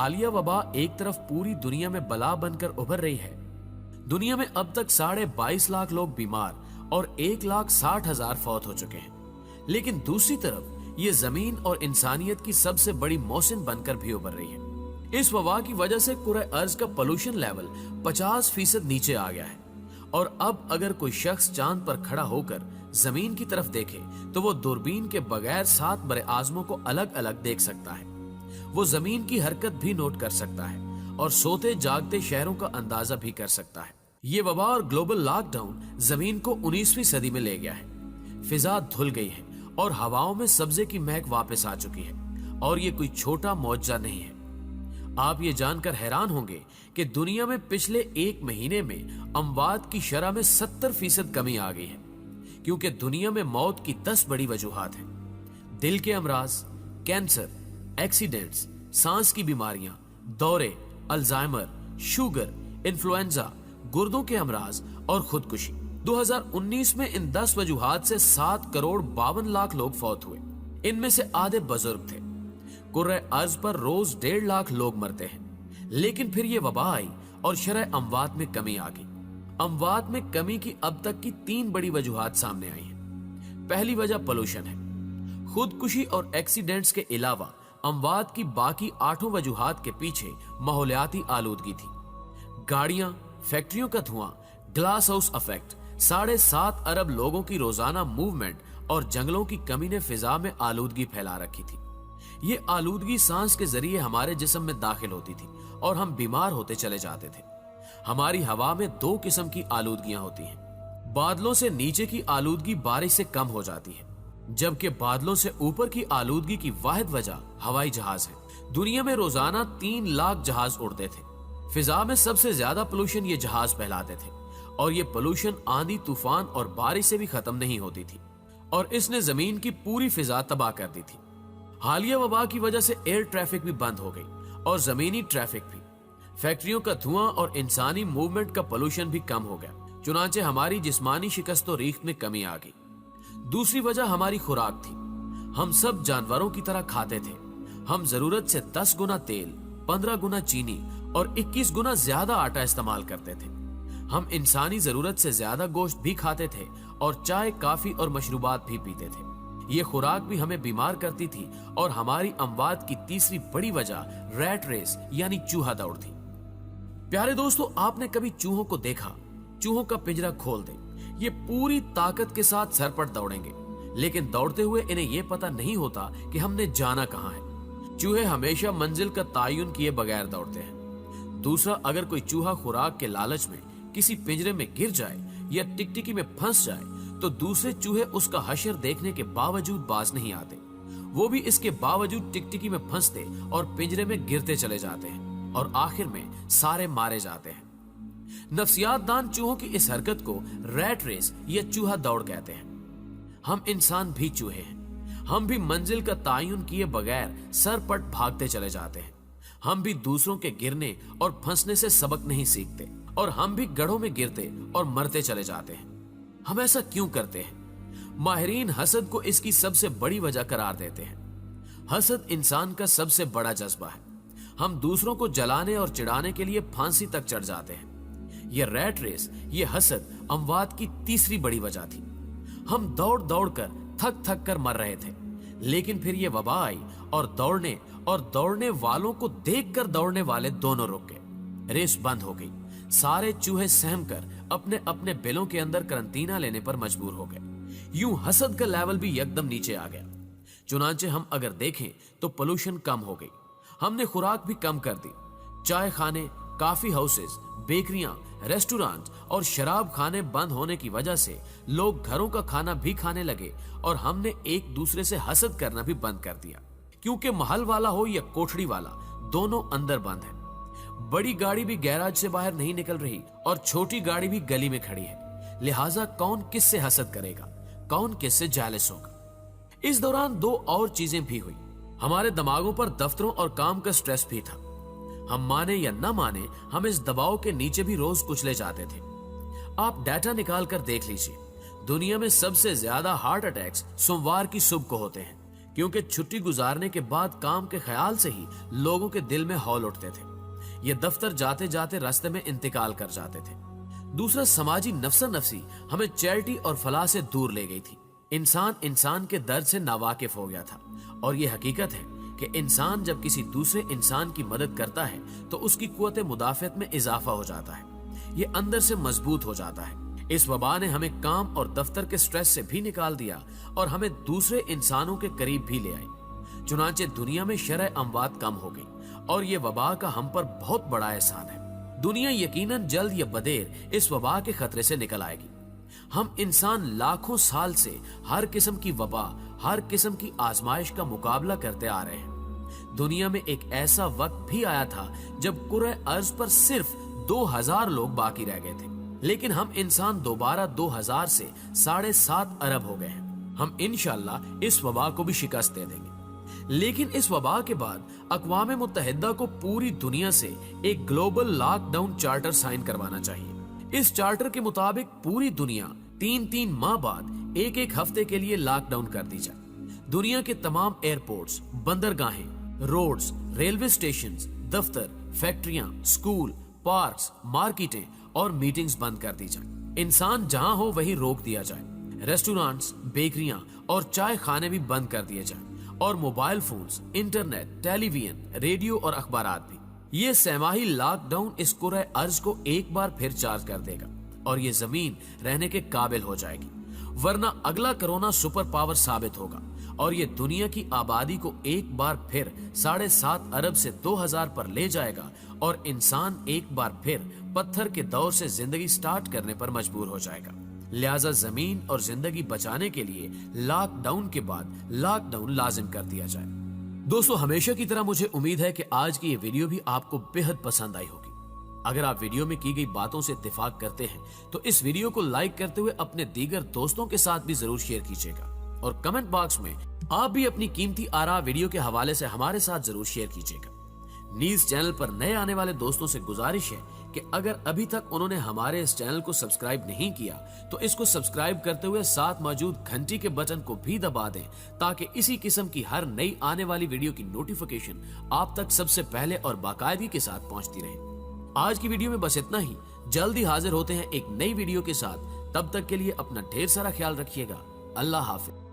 حالیہ وبا ایک طرف پوری دنیا میں بلا بن کر ابھر رہی ہے. دنیا میں اب تک 22.5 لاکھ لوگ بیمار اور 1,60,000 فوت ہو چکے ہیں. لیکن دوسری طرف یہ زمین اور انسانیت کی سب سے بڑی محسن بن کر بھی ابھر رہی ہے. اس وبا کی وجہ سے کرۂ ارض کا پولوشن لیول 50% نیچے آ گیا ہے. اور اب اگر کوئی شخص چاند پر کھڑا ہو کر زمین کی طرف دیکھے تو وہ دوربین کے بغیر 7 بر اعظموں کو الگ الگ دیکھ سکتا ہے. وہ زمین کی حرکت بھی نوٹ کر سکتا ہے اور سوتے جاگتے شہروں کا اندازہ بھی کر سکتا ہے. یہ وبا اور گلوبل لاک ڈاؤن زمین کو 19ویں صدی میں لے گیا ہے. فضا دھل گئی ہے اور ہواؤں میں سبزے کی مہک واپس آ چکی ہے. اور یہ کوئی چھوٹا معجزہ نہیں ہے. آپ یہ جان کر حیران ہوں گے کہ دنیا میں پچھلے 1 مہینے میں اموات کی شرح میں 70% کمی آ گئی ہے. کیونکہ دنیا میں موت کی 10 بڑی وجوہات ہیں. دل کے امراض، کینسر، ایکسیڈنٹس، سانس کی بیماریاں، دورے، الزائمر، شوگر، انفلوئنزا، گردوں کے امراض اور خودکشی. 2019 میں ان 10 وجوہات سے 7,52,00,000 لوگ فوت ہوئے. ان میں سے آدھے بزرگ تھے. کرۂ ارض پر روز 1.5 لاکھ لوگ مرتے ہیں. لیکن پھر یہ وبا آئی اور شرح اموات میں کمی آ گئی. اموات میں کمی کی اب تک کی 3 بڑی وجوہات سامنے آئی ہیں. پہلی وجہ پولوشن ہے. خودکشی اور ایکسیڈنٹس کے علاوہ اموات کی باقی 8 وجوہات کے پیچھے ماحولیاتی آلودگی تھی. گاڑیاں، فیکٹریوں کا دھواں، گلاس ہاؤس ایفیکٹ، 7.5 ارب لوگوں کی روزانہ موومنٹ اور جنگلوں کی کمی نے فضا میں آلودگی پھیلا رکھی تھی. یہ آلودگی سانس کے ذریعے ہمارے جسم میں داخل ہوتی تھی اور ہم بیمار ہوتے چلے جاتے تھے. ہماری ہوا میں 2 قسم کی آلودگیاں ہوتی ہیں. بادلوں سے نیچے کی آلودگی بارش سے کم ہو جاتی ہے، جبکہ بادلوں سے اوپر کی آلودگی کی واحد وجہ ہوائی جہاز ہے. دنیا میں روزانہ 3 لاکھ جہاز اڑتے تھے. فضا میں سب سے زیادہ پولوشن یہ جہاز پھیلاتے تھے اور یہ پولوشن آندھی، طوفان اور بارش سے بھی ختم نہیں ہوتی تھی اور اس نے زمین کی پوری فضا تباہ کر دی تھی. حالیہ وبا کی وجہ سے ایئر ٹریفک بھی بند ہو گئی اور زمینی ٹریفک بھی. فیکٹریوں کا دھواں اور انسانی موومنٹ کا پولوشن بھی کم ہو گیا. چنانچہ ہماری جسمانی شکست و ریخت میں کمی آ گئی. دوسری وجہ ہماری خوراک تھی. ہم سب جانوروں کی طرح کھاتے تھے. ہم ضرورت سے 10 گنا تیل، 15 گنا چینی اور 21 گنا زیادہ آٹا استعمال کرتے تھے. ہم انسانی ضرورت سے زیادہ گوشت بھی کھاتے تھے اور چائے، کافی اور مشروبات بھی پیتے تھے. یہ خوراک بھی ہمیں بیمار کرتی تھی اور ہماری اموات کی تیسری بڑی وجہ ریٹ ریس یعنی چوہا دوڑ تھی. پیارے دوستو، آپ نے کبھی چوہوں کو دیکھا؟ چوہوں کا پنجرا کھول دیں، یہ پوری طاقت کے ساتھ سر پر دوڑیں گے، لیکن دوڑتے ہوئے انہیں یہ پتہ نہیں ہوتا کہ ہم نے جانا کہاں ہے. چوہے ہمیشہ منزل کا تعین کیے بغیر دوڑتے ہیں. دوسرا، اگر کوئی چوہا خوراک کے لالچ میں کسی پنجرے میں گر جائے یا ٹکٹکی میں پھنس جائے تو دوسرے چوہے اس کا حشر دیکھنے کے باوجود باز نہیں آتے. وہ بھی اس کے باوجود ٹکٹکی میں پھنستے اور پنجرے میں گرتے چلے جاتے ہیں اور آخر میں سارے مارے جاتے ہیں. نفسیات دان چوہوں کی اس حرکت کو ریٹ ریس یا چوہا دوڑ کہتے ہیں. ہم انسان بھی چوہے ہیں. ہم بھی منزل کا تعین کیے بغیر سر پٹ بھاگتے چلے جاتے ہیں. ہم بھی دوسروں کے گرنے اور پھنسنے سے سبق نہیں سیکھتے اور ہم بھی گڑھوں میں گرتے اور مرتے چلے جاتے ہیں. ہم ایسا کیوں کرتے ہیں؟ ماہرین حسد کو اس کی سب سے بڑی وجہ قرار دیتے ہیں. حسد انسان کا سب سے بڑا جذبہ ہے. ہم دوسروں کو جلانے اور چڑھانے کے لیے پھانسی تک چڑھ جاتے ہیں. یہ ریٹ ریس، یہ حسد اموات کی تیسری بڑی وجہ تھی. ہم دوڑ دوڑ کر تھک تھک کر مر رہے تھے، لیکن پھر یہ وبا آئی اور دوڑنے والوں کو دیکھ کر دوڑنے والے دونوں رک گئے. ریس بند ہو گئی. سارے چوہے سہم کر اپنے اپنے بلوں کے اندر کرنٹینہ لینے پر مجبور ہو گئے. یوں حسد کا لیول بھی یکدم نیچے آ گیا. چنانچہ ہم اگر دیکھیں تو پولوشن کم ہو گئی. ہم نے خوراک بھی کم کر دی. چائے خانے، کافی ہاؤسز، بیکریاں، ریسٹورانٹ اور شراب خانے بند ہونے کی وجہ سے لوگ گھروں کا کھانا بھی کھانے لگے اور ہم نے ایک دوسرے سے حسد کرنا بھی بند کر دیا. کیونکہ محل والا ہو یا کوٹھڑی والا، دونوں اندر بند ہیں. بڑی گاڑی بھی گیراج سے باہر نہیں نکل رہی اور چھوٹی گاڑی بھی گلی میں کھڑی ہے. لہٰذا کون کس سے حسد کرے گا؟ کون کس سے جالس ہوگا؟ اس دوران 2 اور چیزیں بھی ہوئی. ہمارے دماغوں پر دفتروں اور کام کا سٹریس بھی تھا. ہم مانے یا نہ مانے، ہم اس دباؤ کے نیچے بھی روز کچلے جاتے تھے. آپ ڈیٹا نکال کر دیکھ لیجئے. دنیا میں سب سے زیادہ ہارٹ اٹیکس سوموار کی صبح کو ہوتے ہیں کیونکہ چھٹی گزارنے کے بعد کام کے خیال سے ہی لوگوں کے دل میں ہول اٹھتے تھے۔ یہ دفتر جاتے جاتے راستے میں انتقال کر جاتے تھے۔ دوسرا، سماجی نفسا نفسی ہمیں چیریٹی اور فلاح سے دور لے گئی تھی۔ انسان کے درد سے ناواقف ہو گیا تھا، اور یہ حقیقت ہے کہ انسان جب کسی دوسرے انسان کی مدد کرتا ہے تو اس کی قوت مدافعت میں اضافہ ہو جاتا ہے، یہ اندر سے مضبوط ہو جاتا ہے۔ اس وبا نے ہمیں کام اور دفتر کے سٹریس سے بھی نکال دیا اور ہمیں دوسرے انسانوں کے قریب بھی لے آئی۔ چنانچہ دنیا میں شرح اموات کم ہو گئی، اور یہ وبا کا ہم پر بہت بڑا احسان ہے۔ دنیا یقیناً جلد یا بدیر اس وبا کے خطرے سے نکل آئے گی۔ ہم انسان لاکھوں سال سے ہر قسم کی وبا، ہر قسم کی آزمائش کا مقابلہ کرتے آ رہے ہیں۔ دنیا میں ایک ایسا وقت بھی آیا تھا جب کرۂ ارض پر صرف 2000 لوگ باقی رہ گئے تھے، لیکن ہم انسان دوبارہ 2000 سے 7.5 ارب ہو گئے ہیں۔ ہم انشاءاللہ اس وبا کو بھی شکست دے دیں گے۔ لیکن اس وبا کے بعد اقوام متحدہ کو پوری دنیا سے ایک global lockdown charter sign کروانا چاہیے۔ اس چارٹر کے مطابق پوری دنیا 3 ماہ بعد ایک ہفتے کے لیے لاک ڈاؤن کر دی جائے۔ دنیا کے تمام ایئرپورٹس، بندرگاہیں، روڈز، ریلوے اسٹیشنز، دفتر، فیکٹریاں، سکول، پارکس، مارکیٹیں اور میٹنگز بند کر دی جائیں۔ انسان جہاں ہو وہیں روک دیا جائے۔ ریسٹورانٹس، بیکریاں اور چائے خانے بھی بند کر دیے جائیں، اور موبائل فونز، انٹرنیٹ، ٹیلی ویژن، ریڈیو اور اخبارات بھی۔ یہ سہ-ماہی لاک ڈاؤن اس کرۂ ارض کو ایک بار پھر چارج کر دے گا، اور یہ زمین رہنے کے قابل ہو جائے گی۔ ورنہ اگلا کرونا سپر پاور ثابت ہوگا، اور یہ دنیا کی آبادی کو ایک بار پھر 7.5 ارب سے 2000 پر لے جائے گا، اور انسان ایک بار پھر پتھر کے دور سے زندگی سٹارٹ کرنے پر مجبور ہو جائے گا۔ لہٰذا زمین اور زندگی بچانے کے لیے لاک ڈاؤن کے بعد لاک ڈاؤن لازم کر دیا جائے۔ دوستو، ہمیشہ کی طرح مجھے امید ہے کہ آج کی یہ ویڈیو بھی آپ کو بہت پسند آئی ہوگی۔ اگر آپ ویڈیو میں کی گئی باتوں سے اتفاق کرتے ہیں تو اس ویڈیو کو لائک کرتے ہوئے اپنے دیگر دوستوں کے ساتھ بھی ضرور شیئر کیجیے گا، اور کمنٹ باکس میں آپ بھی اپنی قیمتی آراء ویڈیو کے حوالے سے ہمارے ساتھ ضرور شیئر کیجیے گا۔ نیز چینل پر نئے آنے والے دوستوں سے گزارش ہے کہ اگر ابھی تک انہوں نے ہمارے اس چینل کو سبسکرائب نہیں کیا تو اس کو سبسکرائب کرتے ہوئے ساتھ موجود گھنٹی کے بٹن کو بھی دبا دیں، تاکہ اسی قسم کی ہر نئی آنے والی ویڈیو کی نوٹیفیکیشن آپ تک سب سے پہلے اور باقاعدگی کے ساتھ پہنچتی رہے۔ آج کی ویڈیو میں بس اتنا ہی۔ جلد ہی حاضر ہوتے ہیں ایک نئی ویڈیو کے ساتھ۔ تب تک کے لیے اپنا ڈھیر سارا خیال رکھیے گا۔ اللہ حافظ۔